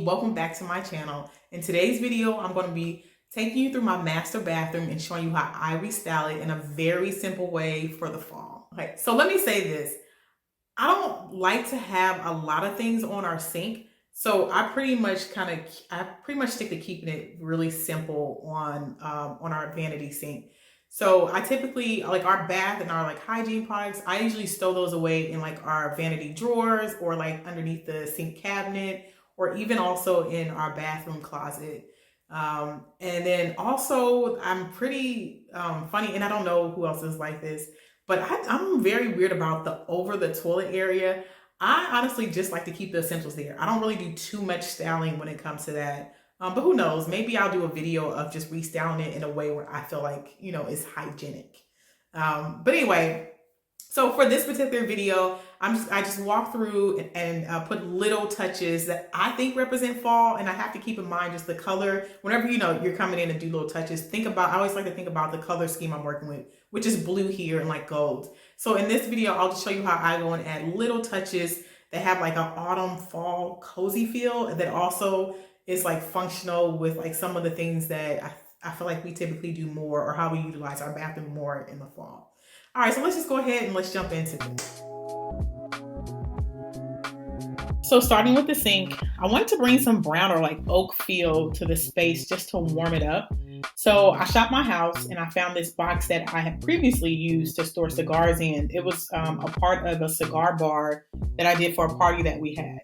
Welcome back to my channel. In today's video, I'm going to be taking you through my master bathroom and showing you how I restyle it in a very simple way for the fall. Okay, so let me say this. I don't like to have a lot of things on our sink, so I pretty much stick to keeping it really simple on our vanity sink. So I typically, like our bath and our hygiene products, I usually stow those away in our vanity drawers or underneath the sink cabinet, or even also in our bathroom closet. And then also I'm pretty funny, and I don't know who else is like this, but I'm very weird about the over the toilet area. I honestly just like to keep the essentials there. I don't really do too much styling when it comes to that. But who knows, maybe I'll do a video of just restyling it in a way where I feel like, it's hygienic. But anyway, so for this particular video, I just walk through and put little touches that I think represent fall, and I have to keep in mind just the color. Whenever you're coming in and do little touches, I always like to think about the color scheme I'm working with, which is blue here and gold. So in this video, I'll just show you how I go and add little touches that have an autumn fall cozy feel, and that also is functional with some of the things that I feel like we typically do more, or how we utilize our bathroom more in the fall. All right, so let's just go ahead and let's jump into this. So starting with the sink, I wanted to bring some brown or oak feel to the space just to warm it up. So I shopped my house and I found this box that I had previously used to store cigars in. It was a part of a cigar bar that I did for a party that we had.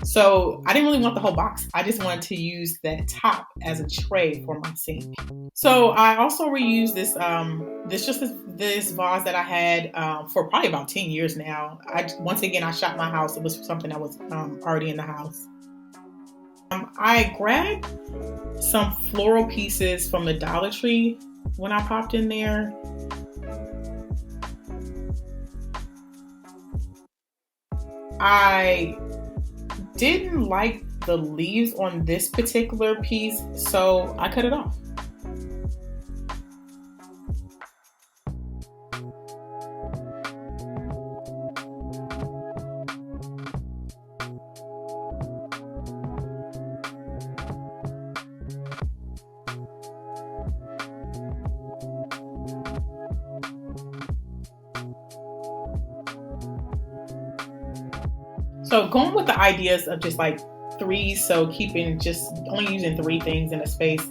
So I didn't really want the whole box. I just wanted to use that top as a tray for my sink. So I also reused this this vase that I had for probably about 10 years now. Once again, I shopped my house. It was something that was already in the house. I grabbed some floral pieces from the Dollar Tree when I popped in there. I didn't like the leaves on this particular piece, so I cut it off. So going with the ideas of just threes, so keeping just only using 3 things in a space,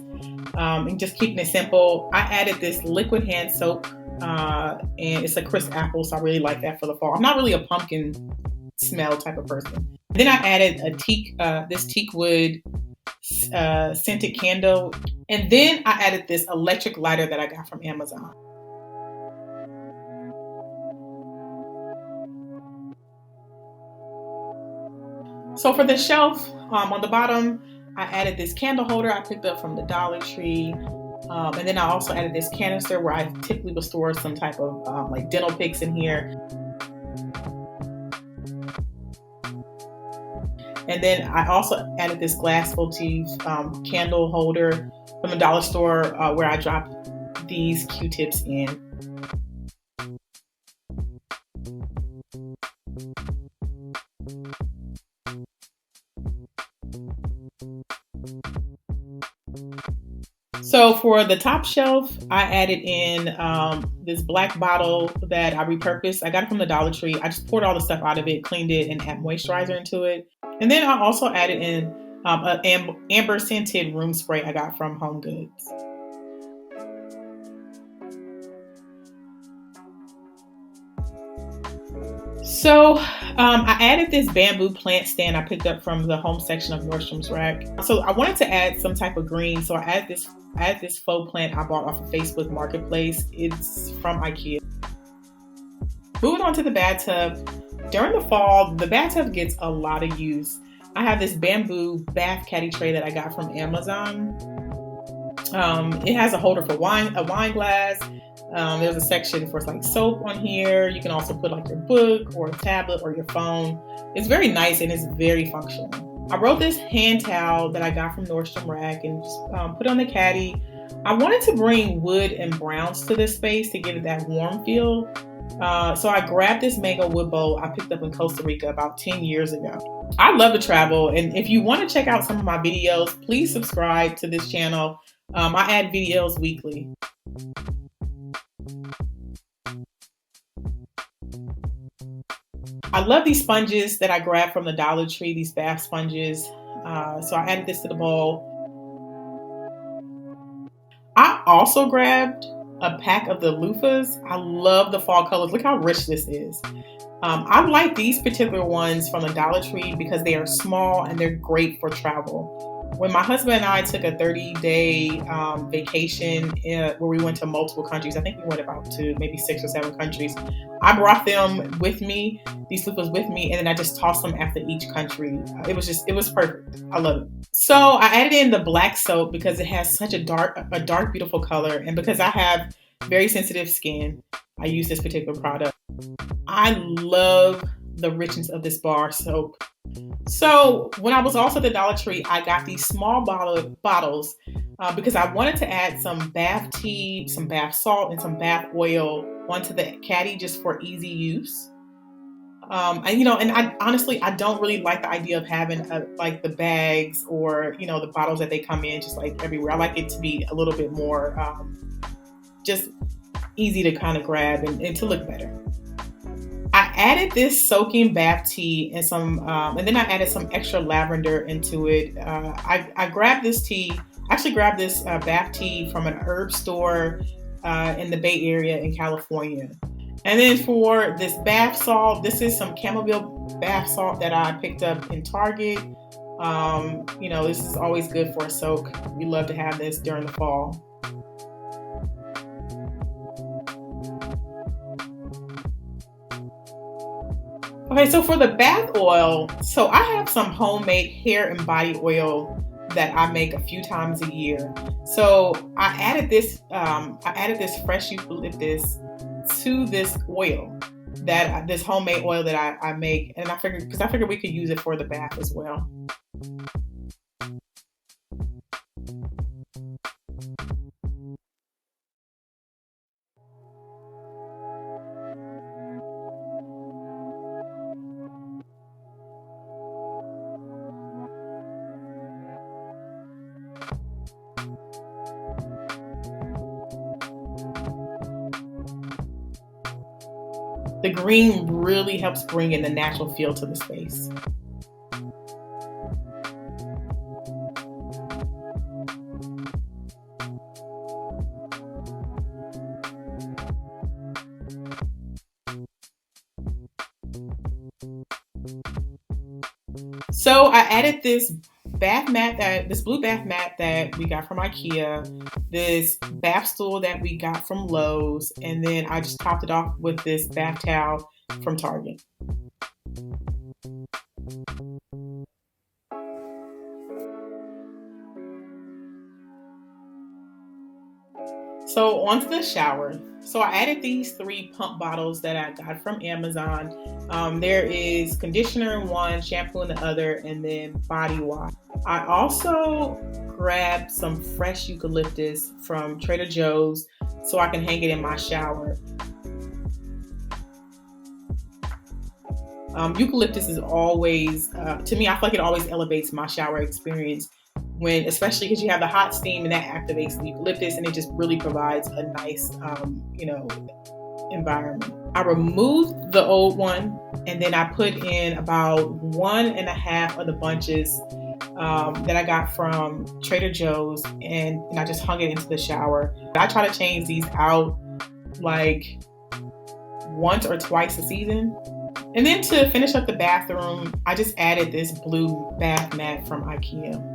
and just keeping it simple. I added this liquid hand soap, and it's a crisp apple, so I really like that for the fall. I'm not really a pumpkin smell type of person. Then I added this teak wood scented candle, and then I added this electric lighter that I got from Amazon. So for the shelf, on the bottom, I added this candle holder I picked up from the Dollar Tree. And then I also added this canister where I typically would store some type of dental picks in here. And then I also added this glass votive candle holder from the dollar store where I dropped these Q-tips in. So for the top shelf, I added in this black bottle that I repurposed. I got it from the Dollar Tree. I just poured all the stuff out of it, cleaned it, and added moisturizer into it. And then I also added in an amber scented room spray I got from Home Goods. So I added this bamboo plant stand I picked up from the home section of Nordstrom's Rack. So I wanted to add some type of green, so I added this faux plant I bought off of Facebook Marketplace. It's from IKEA. Moving on to the bathtub. During the fall, the bathtub gets a lot of use. I have this bamboo bath caddy tray that I got from Amazon. It has a holder for a wine glass, There's a section for like soap on here. You can also put like your book or a tablet or your phone. It's very nice and it's very functional. I wrote this hand towel that I got from Nordstrom Rack and just put on the caddy. I wanted to bring wood and browns to this space to give it that warm feel. So I grabbed this mango wood bowl I picked up in Costa Rica about 10 years ago. I love to travel, and if you want to check out some of my videos, please subscribe to this channel. I add videos weekly. I love these sponges that I grabbed from the Dollar Tree, these bath sponges. So I added this to the bowl. I also grabbed a pack of the loofahs. I love the fall colors. Look how rich this is. I like these particular ones from the Dollar Tree because they are small and they're great for travel. When my husband and I took a 30-day vacation where we went to multiple countries, I think we went about to maybe 6 or 7 countries, I brought them with me, these loofahs with me, and then I just tossed them after each country. It was perfect. I love it. So I added in the black soap because it has such a dark, beautiful color, and because I have very sensitive skin, I use this particular product. I love the richness of this bar soap. So when I was also at the Dollar Tree, I got these small bottles because I wanted to add some bath tea, some bath salt, and some bath oil onto the caddy just for easy use. And I honestly, I don't really like the idea of having like the bags or, the bottles that they come in just like everywhere. I like it to be a little bit more just easy to kind of grab and to look better. I added this soaking bath tea and and then I added some extra lavender into it. I grabbed this bath tea from an herb store in the Bay Area in California. And then for this bath salt, this is some chamomile bath salt that I picked up in Target. This is always good for a soak. We love to have this during the fall. Okay, so for the bath oil, so I have some homemade hair and body oil that I make a few times a year. So I added this fresh eucalyptus to this oil, this homemade oil that I make, and I figured we could use it for the bath as well. The green really helps bring in the natural feel to the space. So I added this blue bath mat that we got from IKEA, this bath stool that we got from Lowe's, and then I just topped it off with this bath towel from Target. So onto the shower. So I added these 3 pump bottles that I got from Amazon. There is conditioner in one, shampoo in the other, and then body wash. I also grabbed some fresh eucalyptus from Trader Joe's so I can hang it in my shower. Eucalyptus is always, to me, I feel like it always elevates my shower experience. Especially because you have the hot steam and that activates the eucalyptus and it just really provides a nice, environment. I removed the old one and then I put in about 1.5 of the bunches that I got from Trader Joe's and I just hung it into the shower. I try to change these out like once or twice a season. And then to finish up the bathroom, I just added this blue bath mat from IKEA.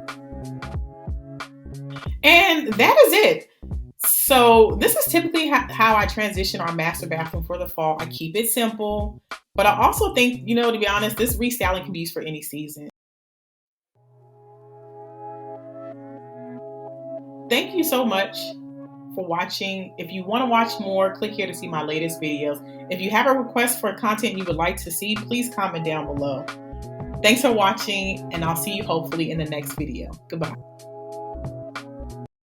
And that is it. So this is typically how I transition our master bathroom for the fall. I keep it simple, but I also think, to be honest, this restyling can be used for any season. Thank you so much for watching. If you want to watch more, click here to see my latest videos. If you have a request for content you would like to see, please comment down below. Thanks for watching, and I'll see you hopefully in the next video. Goodbye.